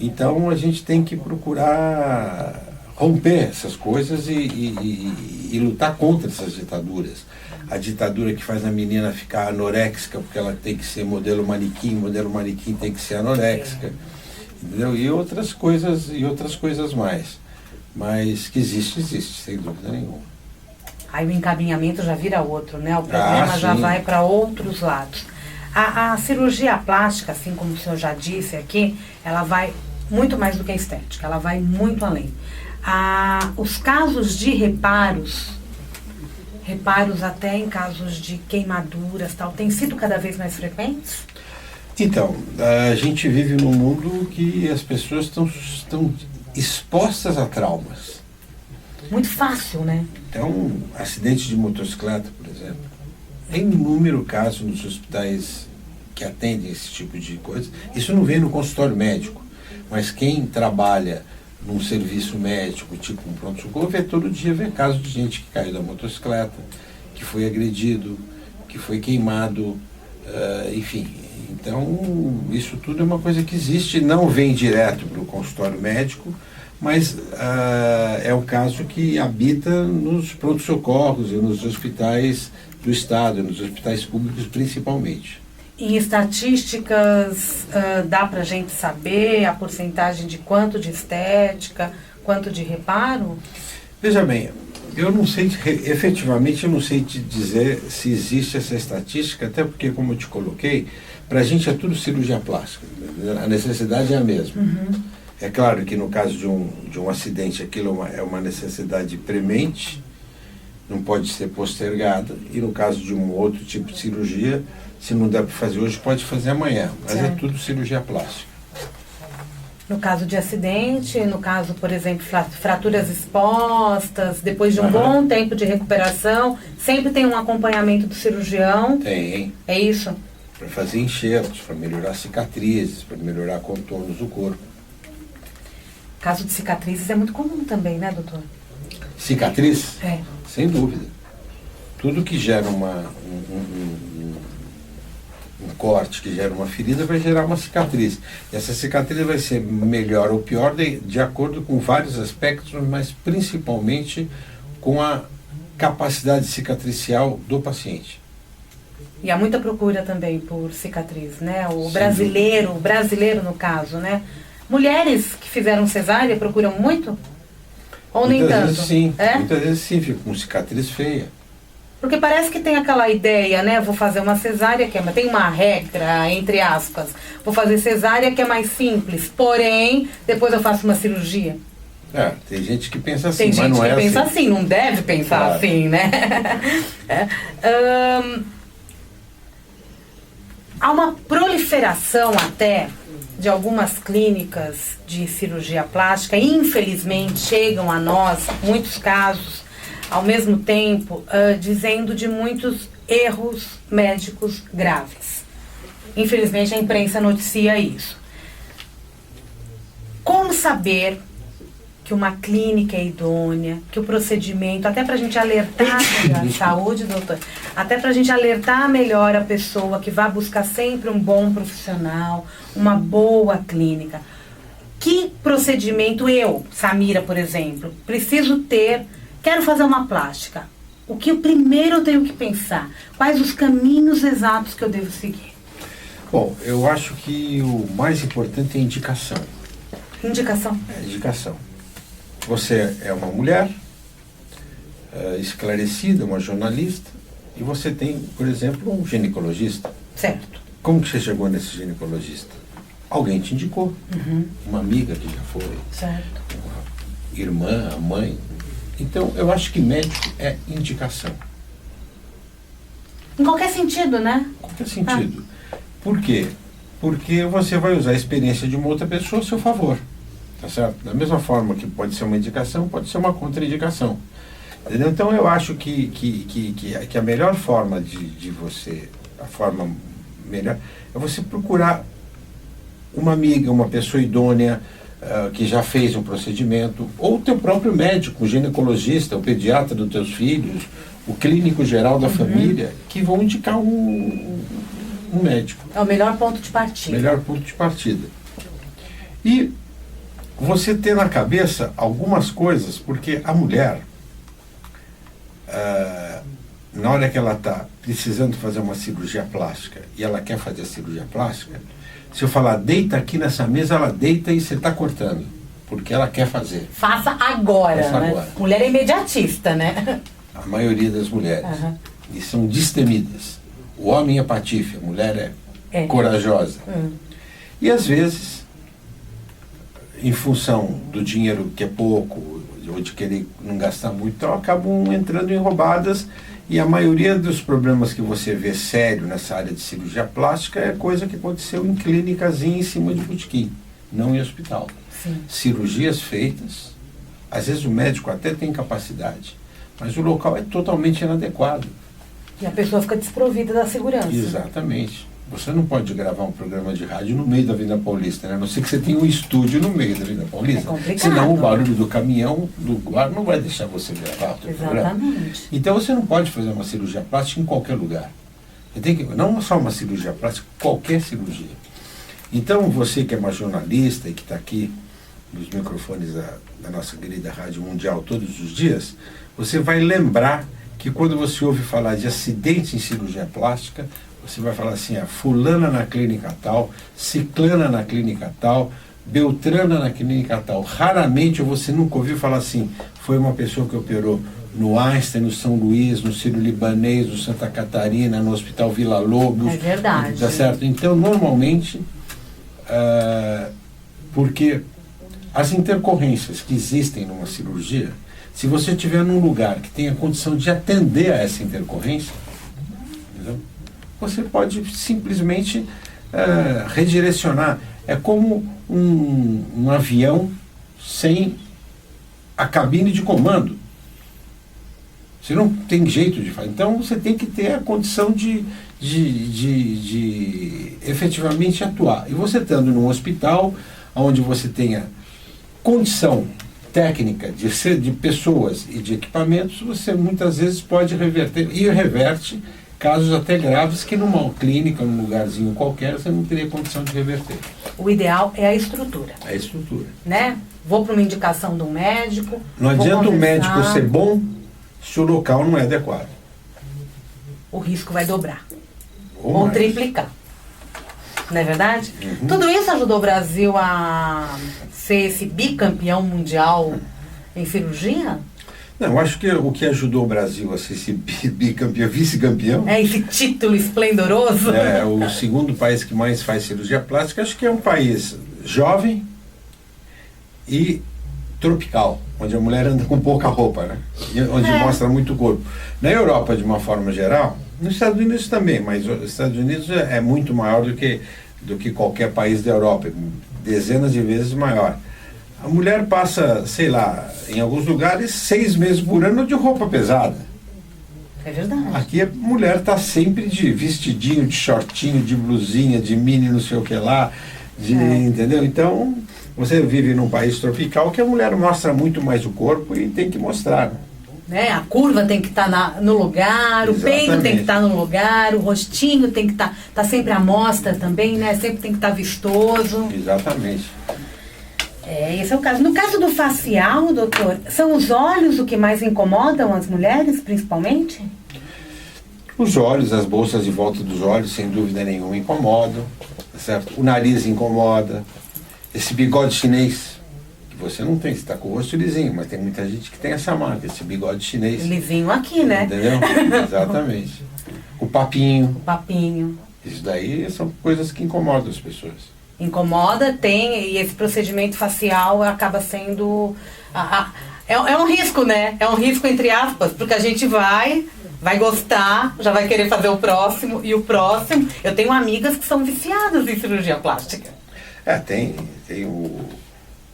Então a gente tem que procurar romper essas coisas e lutar contra essas ditaduras. A ditadura que faz a menina ficar anoréxica porque ela tem que ser modelo manequim tem que ser anoréxica, entendeu? E outras coisas mais. Mas que existe, sem dúvida nenhuma. Aí o encaminhamento já vira outro, né? O problema já vai para outros lados. A cirurgia plástica, assim como o senhor já disse aqui, ela vai muito mais do que a estética, ela vai muito além. Os casos de reparos até em casos de queimaduras, tal, têm sido cada vez mais frequentes? Então, a gente vive num mundo que as pessoas estão expostas a traumas. Muito fácil, né? Então, acidente de motocicleta, por exemplo. Tem inúmero caso nos hospitais que atendem esse tipo de coisa. Isso não vem no consultório médico, mas quem trabalha num serviço médico, tipo um pronto-socorro, todo dia vê caso de gente que caiu da motocicleta, que foi agredido, que foi queimado, enfim. Então, isso tudo é uma coisa que existe, não vem direto para o consultório médico, mas é um caso que habita nos pronto-socorros e nos hospitais do Estado, nos hospitais públicos principalmente. Em estatísticas, dá para a gente saber a porcentagem de quanto de estética, quanto de reparo? Veja bem, eu não sei, efetivamente eu não sei te dizer se existe essa estatística, até porque, como eu te coloquei, para a gente é tudo cirurgia plástica, a necessidade é a mesma. Uhum. É claro que no caso de um acidente aquilo é uma necessidade premente, não pode ser postergada, e no caso de um outro tipo de cirurgia, se não der para fazer hoje, pode fazer amanhã, mas é tudo cirurgia plástica. No caso de acidente, no caso, por exemplo, fraturas expostas, depois de um bom tempo de recuperação, sempre tem um acompanhamento do cirurgião? Tem. É isso? Para fazer enxertos, para melhorar cicatrizes, para melhorar contornos do corpo. Caso de cicatrizes é muito comum também, né, doutor? Cicatriz? É. Sem dúvida. Tudo que gera um corte, que gera uma ferida, vai gerar uma cicatriz. E essa cicatriz vai ser melhor ou pior de acordo com vários aspectos, mas principalmente com a capacidade cicatricial do paciente. E há muita procura também por cicatriz, né? O brasileiro no caso, né? Mulheres que fizeram cesárea procuram muito? Ou nem tanto? Vezes, sim. É? Muitas vezes sim, fica com cicatriz feia. Porque parece que tem aquela ideia, né? Vou fazer uma cesárea, tem uma regra, entre aspas. Vou fazer cesárea que é mais simples, porém, depois eu faço uma cirurgia. Tem gente que pensa assim, tem gente mas não é que pensa assim. assim, não deve pensar assim, né? Há uma proliferação até de algumas clínicas de cirurgia plástica, infelizmente chegam a nós muitos casos, ao mesmo tempo, dizendo de muitos erros médicos graves. Infelizmente a imprensa noticia isso. Como saber que uma clínica é idônea, que o procedimento, até para a gente alertar a saúde, doutor, até para a gente alertar melhor a pessoa que vai buscar sempre um bom profissional, uma boa clínica. Que procedimento eu, Samira, por exemplo, preciso ter, quero fazer uma plástica. O que primeiro eu tenho que pensar? Quais os caminhos exatos que eu devo seguir? Bom, eu acho que o mais importante é a indicação. Indicação? Indicação. Você é uma mulher esclarecida, uma jornalista, e você tem, por exemplo, um ginecologista. Certo. Como que você chegou nesse ginecologista? Alguém te indicou. Uma amiga que já foi. Certo. Uma irmã, a mãe. Então, eu acho que médico é indicação. Em qualquer sentido, né? Em qualquer sentido. Por quê? Porque você vai usar a experiência de uma outra pessoa a seu favor. Tá certo? Da mesma forma que pode ser uma indicação, pode ser uma contraindicação. Entendeu? Então, eu acho que a melhor forma de você, a forma melhor, é você procurar uma amiga, uma pessoa idônea, que já fez um procedimento, ou o teu próprio médico, o ginecologista, o pediatra dos teus filhos, o clínico geral da família, que vão indicar um médico. É o melhor ponto de partida. Melhor ponto de partida. E você ter na cabeça algumas coisas, porque a mulher, na hora que ela está precisando fazer uma cirurgia plástica e ela quer fazer a cirurgia plástica, se eu falar, deita aqui nessa mesa, ela deita e você está cortando, porque ela quer fazer. Faça agora, Faça né? agora. Mulher é imediatista, né? A maioria das mulheres. E são destemidas. O homem é patife, a mulher é corajosa. E às vezes, em função do dinheiro que é pouco, ou de querer não gastar muito, então, acabam entrando em roubadas. E a maioria dos problemas que você vê sério nessa área de cirurgia plástica é coisa que aconteceu em clínicazinha em cima de botequim, não em hospital. Sim. Cirurgias feitas, às vezes o médico até tem capacidade, mas o local é totalmente inadequado. E a pessoa fica desprovida da segurança. Exatamente. Você não pode gravar um programa de rádio no meio da Avenida Paulista, né? A não ser que você tenha um estúdio no meio da Avenida Paulista. É complicado. Senão o barulho do caminhão, do guarda, não vai deixar você gravar o seu programa. Exatamente. Então você não pode fazer uma cirurgia plástica em qualquer lugar. Você tem que, não só uma cirurgia plástica, qualquer cirurgia. Então você que é uma jornalista e que está aqui nos microfones da nossa querida Rádio Mundial todos os dias, você vai lembrar que quando você ouve falar de acidente em cirurgia plástica, você vai falar assim, fulana na clínica tal, ciclana na clínica tal, beltrana na clínica tal. Raramente você nunca ouviu falar assim, foi uma pessoa que operou no Einstein, no São Luís, no Sírio-Libanês, no Santa Catarina, no Hospital Vila Lobos. É verdade. Tá certo? Então, normalmente, porque as intercorrências que existem numa cirurgia, se você estiver num lugar que tenha condição de atender a essa intercorrência, entendeu? Você pode simplesmente redirecionar. É como um avião sem a cabine de comando. Você não tem jeito de fazer. Então você tem que ter a condição de efetivamente atuar. E você estando num hospital onde você tenha condição técnica de pessoas e de equipamentos, você muitas vezes pode reverter e reverte casos até graves que numa clínica, num lugarzinho qualquer, você não teria condição de reverter. O ideal é a estrutura. É a estrutura. Né? Vou para uma indicação de um médico. Não adianta o médico ser bom se o local não é adequado. O risco vai dobrar. Ou mais. Triplicar. Não é verdade? Tudo isso ajudou o Brasil a ser esse bicampeão mundial em cirurgia? Não, eu acho que o que ajudou o Brasil a ser esse bicampeão, vice-campeão... É esse título esplendoroso? É o segundo país que mais faz cirurgia plástica. Acho que é um país jovem e tropical, onde a mulher anda com pouca roupa, né? E onde mostra muito corpo. Na Europa, de uma forma geral, nos Estados Unidos também, mas os Estados Unidos é muito maior do que qualquer país da Europa, dezenas de vezes maior. A mulher passa, sei lá, em alguns lugares, 6 meses por ano de roupa pesada. É verdade. Aqui a mulher está sempre de vestidinho, de shortinho, de blusinha, de mini não sei o que lá, entendeu? Então, você vive num país tropical que a mulher mostra muito mais o corpo e tem que mostrar. Né? A curva tem que estar no lugar, o peito tem que estar no lugar, o rostinho tem que estar sempre à mostra também, né? Sempre tem que estar vistoso. Exatamente. Esse é o caso. No caso do facial, doutor, são os olhos o que mais incomodam as mulheres, principalmente? Os olhos, as bolsas de volta dos olhos, sem dúvida nenhuma, incomodam, certo? O nariz incomoda. Esse bigode chinês, que você não tem, você está com o rosto lisinho, mas tem muita gente que tem essa marca, esse bigode chinês. Lisinho aqui, né? Entendeu? Exatamente. O papinho. O papinho. Isso daí são coisas que incomodam as pessoas. Incomoda, e esse procedimento facial acaba sendo... É um risco, né? É um risco, entre aspas, porque a gente vai gostar, já vai querer fazer o próximo e o próximo. Eu tenho amigas que são viciadas em cirurgia plástica. Tem o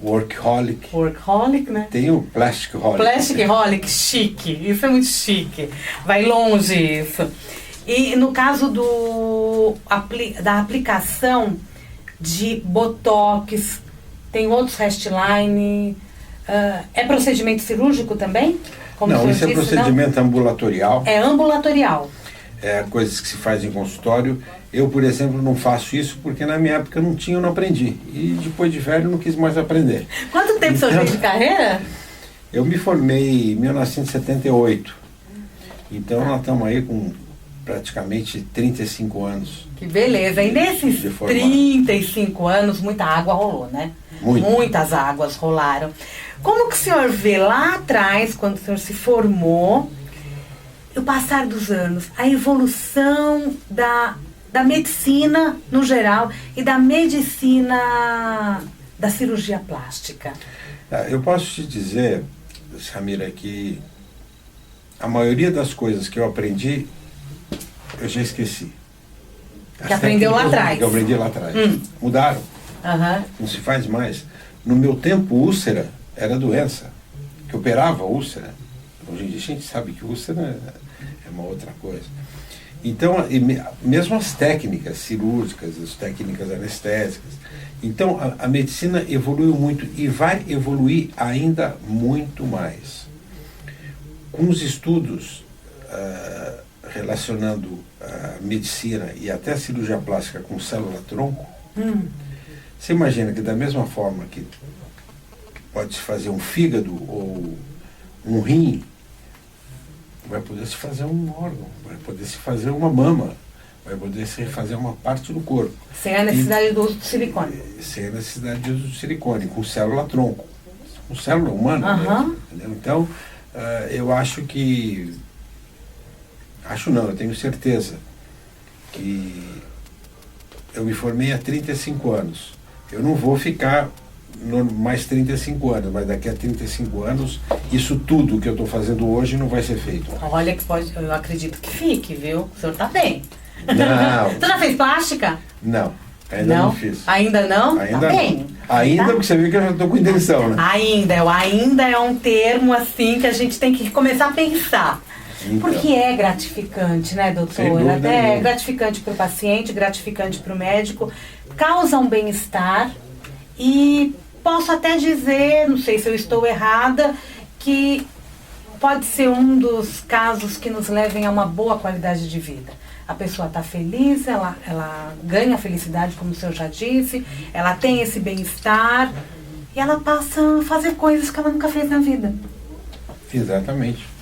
workaholic. Workaholic, né? Tem o plasticholic. Plasticholic, chique. Isso é muito chique. Vai longe isso. E no caso da aplicação de botox, tem outros Restylane. É procedimento cirúrgico também? Como não, isso disse, é procedimento ambulatorial. É ambulatorial. É coisas que se faz em consultório. Eu, por exemplo, não faço isso porque na minha época eu não aprendi. E depois de velho não quis mais aprender. Quanto tempo você tem de carreira? Eu me formei em 1978. Então nós estamos aí com praticamente 35 anos. Que beleza. E nesses 35 anos, muita água rolou, né? Muitas águas rolaram. Como que o senhor vê lá atrás, quando o senhor se formou, o passar dos anos, a evolução da medicina no geral e da medicina da cirurgia plástica? Eu posso te dizer, Samira, que a maioria das coisas que eu aprendi, eu já esqueci. Que aprendeu lá atrás. Que eu aprendi lá atrás. Mudaram. Não se faz mais. No meu tempo, úlcera era doença, que operava úlcera. Hoje em dia a gente sabe que úlcera é uma outra coisa. Então, mesmo as técnicas cirúrgicas, as técnicas anestésicas. Então, a medicina evoluiu muito e vai evoluir ainda muito mais. Com os estudos relacionando a medicina e até a cirurgia plástica com célula-tronco, você imagina que da mesma forma que pode-se fazer um fígado ou um rim, vai poder se fazer um órgão, vai poder se fazer uma mama, vai poder se fazer uma parte do corpo. Sem a necessidade do uso de silicone. Sem a necessidade de uso de silicone, com célula-tronco, com célula humana. Né? Então, eu acho que... Acho não, eu tenho certeza que eu me formei há 35 anos. Eu não vou ficar mais 35 anos, mas daqui a 35 anos, isso tudo que eu estou fazendo hoje não vai ser feito. Olha que eu acredito que fique, viu? O senhor está bem. Não. Você já fez plástica? Não, ainda não fiz. Ainda não? Ainda tá não. Bem. Ainda tá? Porque você viu que eu já estou com intenção, né? Ainda é um termo assim que a gente tem que começar a pensar. Então, porque é gratificante, né, doutora? Até é gratificante para o paciente, gratificante para o médico, causa um bem-estar e posso até dizer, não sei se eu estou errada, que pode ser um dos casos que nos levem a uma boa qualidade de vida. A pessoa está feliz, ela ganha felicidade, como o senhor já disse, ela tem esse bem-estar e ela passa a fazer coisas que ela nunca fez na vida. Exatamente.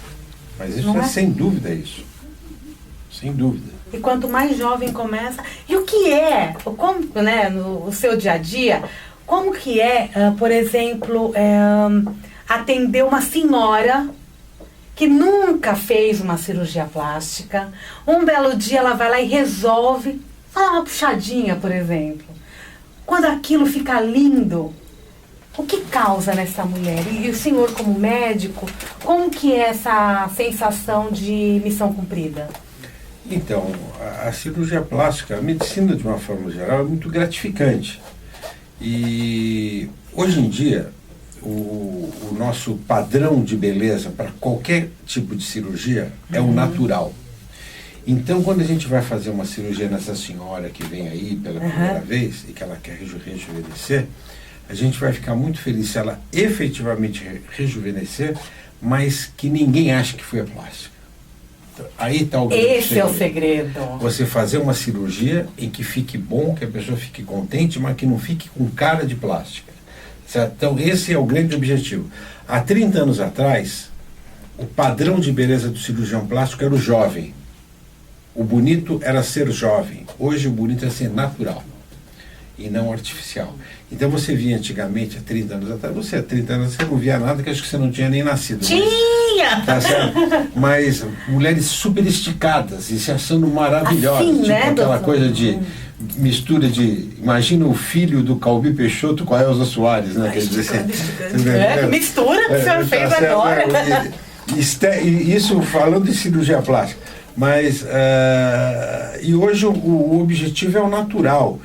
Mas isso sem dúvida isso. Sem dúvida. E quanto mais jovem começa... E o que é, como, né, no seu dia a dia, como que é, por exemplo, atender uma senhora que nunca fez uma cirurgia plástica, um belo dia ela vai lá e resolve, faz uma puxadinha, por exemplo. Quando aquilo fica lindo, o que causa nessa mulher? E o senhor, como médico, como que é essa sensação de missão cumprida? Então, a cirurgia plástica, a medicina de uma forma geral, é muito gratificante. E hoje em dia, o nosso padrão de beleza para qualquer tipo de cirurgia é o natural. Então, quando a gente vai fazer uma cirurgia nessa senhora que vem aí pela primeira vez e que ela quer rejuvenescer, a gente vai ficar muito feliz se ela efetivamente rejuvenescer, mas que ninguém ache que foi a plástica. Então, aí está o grande Esse é o segredo. Você fazer uma cirurgia em que fique bom, que a pessoa fique contente, mas que não fique com cara de plástica. Certo? Então, esse é o grande objetivo. Há 30 anos atrás, o padrão de beleza do cirurgião plástico era o jovem. O bonito era ser jovem. Hoje, o bonito é ser natural e não artificial. Então você via antigamente, há 30 anos atrás, há 30 anos você não via nada, que acho que você não tinha nem nascido. Tinha! Tá certo? Mas mulheres super esticadas e se achando maravilhosas, assim, tipo né, aquela doutor? coisa de mistura de... Imagina o filho do Calbi Peixoto com a Elza Soares, né? Quer dizer, que mistura que o senhor fez agora. E isso falando de cirurgia plástica. Mas, e hoje o objetivo é o natural.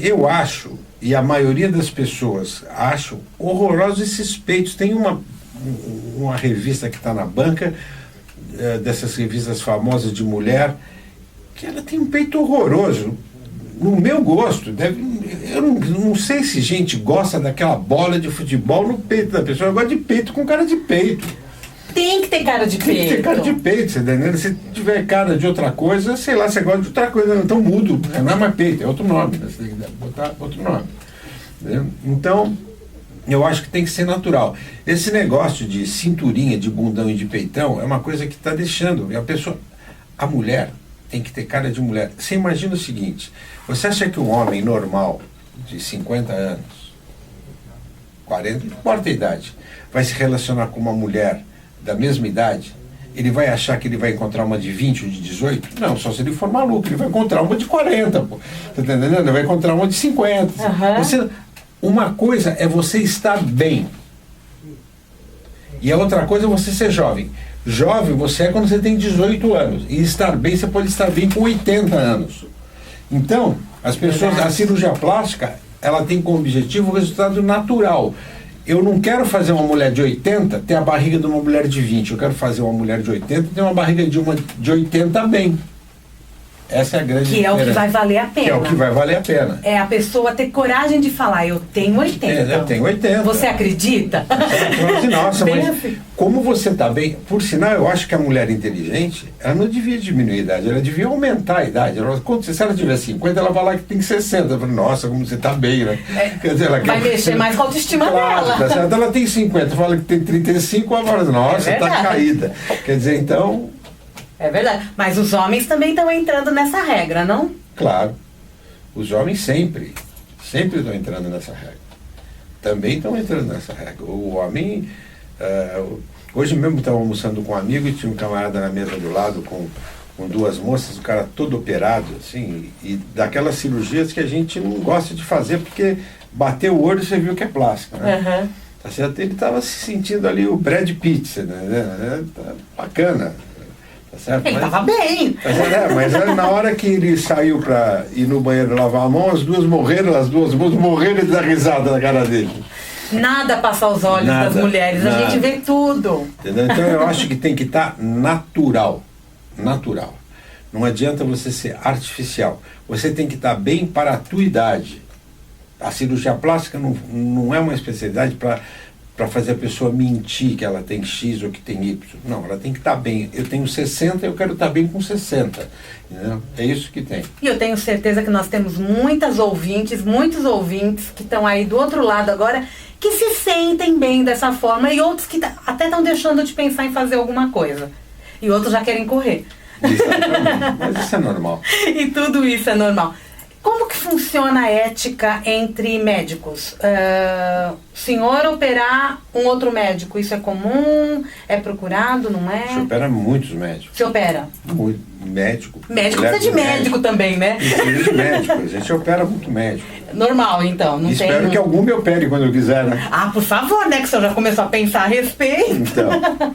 Eu acho, e a maioria das pessoas acham horrorosos esses peitos. Tem uma revista que está na banca, dessas revistas famosas de mulher, que ela tem um peito horroroso. No meu gosto, eu não sei se gente gosta daquela bola de futebol no peito da pessoa. Eu gosto de peito com cara de peito. Tem que ter cara de peito. Tem que ter cara de peito, você entendeu? Se tiver cara de outra coisa, sei lá, você gosta de outra coisa, então mudo. Não é mais peito, é outro nome. Você tem que botar outro nome. Entendeu? Então, eu acho que tem que ser natural. Esse negócio de cinturinha, de bundão e de peitão é uma coisa que está deixando. A mulher tem que ter cara de mulher. Você imagina o seguinte: você acha que um homem normal, de 50 anos, 40, não importa a idade, vai se relacionar com uma mulher da mesma idade? Ele vai achar que ele vai encontrar uma de 20 ou de 18? Não, só se ele for maluco. Ele vai encontrar uma de 40, pô. Tá entendendo? Ele vai encontrar uma de 50. Uma coisa é você estar bem. E a outra coisa é você ser jovem. Jovem você é quando você tem 18 anos. E estar bem, você pode estar bem com 80 anos. Então, as pessoas, a cirurgia plástica, ela tem como objetivo o resultado natural. Eu não quero fazer uma mulher de 80 ter a barriga de uma mulher de 20. Eu quero fazer uma mulher de 80 ter uma barriga de uma de 80 bem. Essa é a grande diferença. Que é o que vai valer a pena. Que é o que vai valer a pena. É a pessoa ter coragem de falar, eu tenho 80. Eu tenho 80. Você acredita? Nossa, mas assim, como você está bem... Por sinal, eu acho que a mulher inteligente, ela não devia diminuir a idade, ela devia aumentar a idade. Se ela tiver 50, ela vai lá que tem 60. Eu falo, nossa, como você está bem, né? Quer dizer, ela vai mexer mais com a autoestima dela. Tá certo? Ela tem 50, fala que tem 35, ela fala, nossa, está caída. Quer dizer, então... É verdade. Mas os homens também estão entrando nessa regra, não? Claro. Os homens sempre estão entrando nessa regra. Também estão entrando nessa regra. O homem... hoje mesmo estava almoçando com um amigo e tinha um camarada na mesa do lado com duas moças, o cara todo operado, assim, e daquelas cirurgias que a gente não gosta de fazer porque bateu o olho e você viu que é plástica, né? Uhum. Tá certo? Ele estava se sentindo ali o Brad Pitt, né? Bacana. Certo? Ele estava bem. Mas na hora que ele saiu para ir no banheiro lavar a mão, as duas morreram de dar risada na cara dele. Nada passa aos olhos das mulheres, a gente vê tudo. Entendeu? Então eu acho que tem que estar natural. Natural. Não adianta você ser artificial. Você tem que estar bem para a tua idade. A cirurgia plástica não é uma especialidade para fazer a pessoa mentir que ela tem X ou que tem Y. Não, ela tem que estar bem. Eu tenho 60, eu quero estar bem com 60. Entendeu? É isso que tem. E eu tenho certeza que nós temos muitos ouvintes que estão aí do outro lado agora, que se sentem bem dessa forma, e outros que até estão deixando de pensar em fazer alguma coisa. E outros já querem correr. Exatamente. Mas isso é normal. E tudo isso é normal. Como que funciona a ética entre médicos? Senhor operar um outro médico, isso é comum? É procurado, não é? Você opera muitos médicos. Você opera? Muito. Médico. Médico precisa de médico também, né? Precisa de médico. A gente opera muito médico. Normal, então. Não Espero tem... que algum me opere quando eu quiser, né? Ah, por favor, né? Que o senhor já começou a pensar a respeito. Então.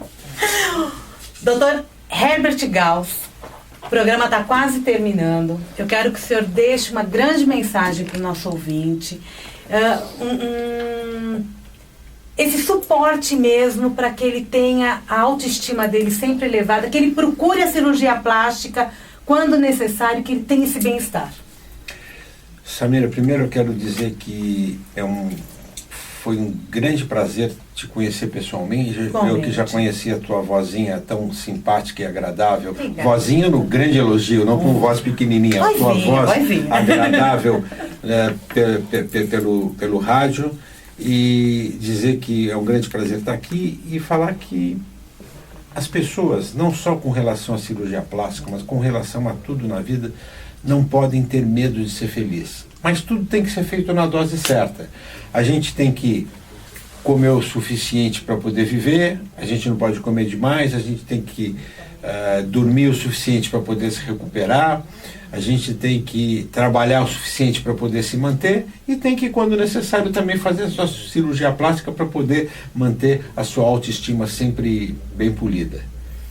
Doutor Herbert Gauss, o programa está quase terminando. Eu quero que o senhor deixe uma grande mensagem para o nosso ouvinte. Esse suporte mesmo para que ele tenha a autoestima dele sempre elevada, que ele procure a cirurgia plástica quando necessário, que ele tenha esse bem-estar. Samira, primeiro eu quero dizer que foi um grande prazer te conhecer pessoalmente. Eu que já conhecia a tua vozinha tão simpática e agradável. Obrigada. Vozinha no grande elogio, não com voz pequenininha. A tua voz agradável pelo rádio. E dizer que é um grande prazer estar aqui e falar que as pessoas, não só com relação à cirurgia plástica, mas com relação a tudo na vida, não podem ter medo de ser feliz. Mas tudo tem que ser feito na dose certa. A gente tem que comer o suficiente para poder viver, a gente não pode comer demais, a gente tem que dormir o suficiente para poder se recuperar, a gente tem que trabalhar o suficiente para poder se manter e tem que, quando necessário, também fazer a sua cirurgia plástica para poder manter a sua autoestima sempre bem polida.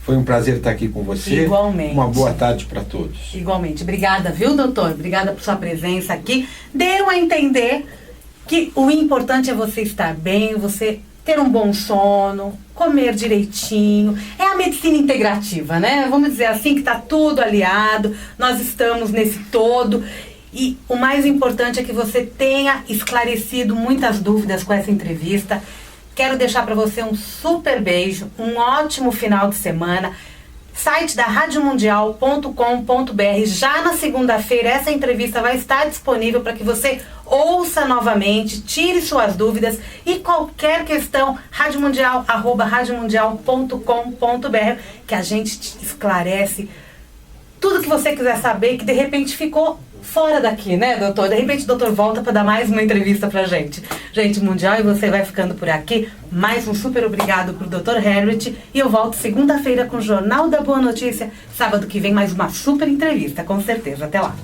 Foi um prazer estar aqui com você. Igualmente. Uma boa tarde para todos. Igualmente. Obrigada, viu, doutor? Obrigada por sua presença aqui. Deu a entender que o importante é você estar bem, você ter um bom sono, comer direitinho. É a medicina integrativa, né? Vamos dizer assim, que está tudo aliado, nós estamos nesse todo. E o mais importante é que você tenha esclarecido muitas dúvidas com essa entrevista. Quero deixar para você um super beijo, um ótimo final de semana. Site da radiomundial.com.br. Já na segunda-feira essa entrevista vai estar disponível para que você ouça novamente, tire suas dúvidas e qualquer questão, radiomundial@radiomundial.com.br, que a gente te esclarece tudo que você quiser saber, que de repente ficou fora daqui, né, doutor? De repente o doutor volta para dar mais uma entrevista pra gente. Gente, Mundial, e você vai ficando por aqui. Mais um super obrigado pro Dr. Herbert. E eu volto segunda-feira com o Jornal da Boa Notícia. Sábado que vem mais uma super entrevista, com certeza. Até lá.